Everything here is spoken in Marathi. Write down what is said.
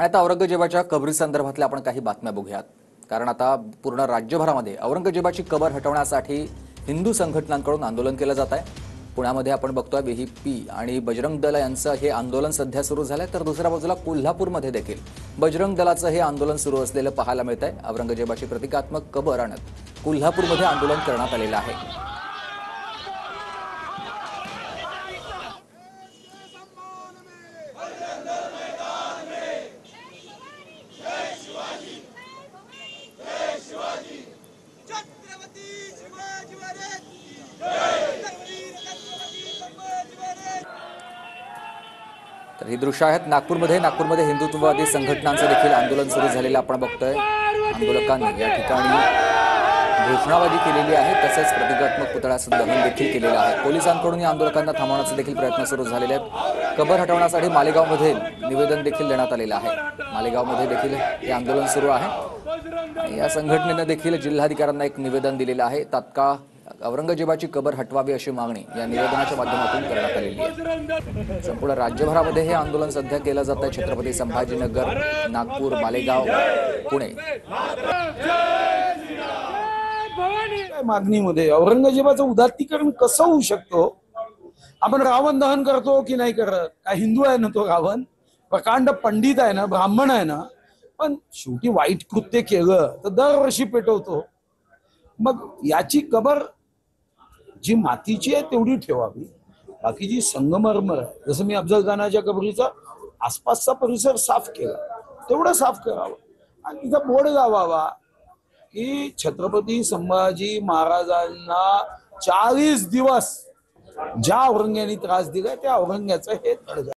आणि आता औरंगजेबाच्या कबरीसंदर्भातल्या आपण काही बातम्या बघूयात। कारण आता पूर्ण राज्यभरामध्ये औरंगजेबाची कबर हटवण्यासाठी हिंदू संघटनांकडून आंदोलन केलं जात आहे। पुण्यामध्ये आपण बघतोय व्हीपी आणि बजरंग दल यांचं हे आंदोलन सध्या सुरू झालंय, तर दुसऱ्या बाजूला कोल्हापूरमध्ये देखील बजरंग दलाचं हे आंदोलन सुरू असलेलं पाहायला मिळतंय। औरंगजेबाची प्रतिकात्मक कबर आणत कोल्हापूरमध्ये आंदोलन करण्यात आलेलं आहे। तर ही दृश्य आहेत नागपूरमध्ये हिंदुत्ववादी संघटनांचं देखील आंदोलन सुरू झालेलं आपण बघतोय। आंदोलकांनी या ठिकाणी घोषणाबाजी केलेली आहे, तसेच प्रतिकात्मक पुतळ्याचं दहन देखील केलेलं आहे। पोलिसांकडून या आंदोलकांना थांबवण्याचे देखील प्रयत्न सुरू झालेले आहेत। कबर हटवण्यासाठी मालेगावमध्ये निवेदन देखील देण्यात आलेलं आहे। मालेगावमध्ये देखील हे आंदोलन सुरू आहे। या संघटनेने देखील जिल्हाधिकाऱ्यांना एक निवेदन दिलेलं आहे। तात्काळ औरंगजेबाची कबर हटवावी अशी मागणी या निवेदनाच्या माध्यमातून करण्यात आलेली आहे। संपूर्ण राज्यभरामध्ये हे आंदोलन सध्या केलं जात आहे। छत्रपती संभाजीनगर, नागपूर, मालेगाव, पुणे मागणीमध्ये औरंगजेबाचं उदात्तीकरण कसं होऊ शकतो? आपण रावण दहन करतो की नाही करत? काय हिंदू आहे ना तो रावण? प्रकांड पंडित आहे ना, ब्राह्मण आहे ना, पण शेवटी वाईट कृत्य केलं तर दरवर्षी पेटवतो। मग याची कबर जी मातीची आहे तेवढी ठेवावी, बाकीची संगमरमर आहे, जसं मी अफजल खानाच्या कबरीचा आसपासचा परिसर साफ केला तेवढं साफ करावं आणि तिथं बोर्ड लावावा की छत्रपती संभाजी महाराजांना 40 दिवस ज्या औरंग्याने त्रास दिला त्या औरंग्याचं हे तळग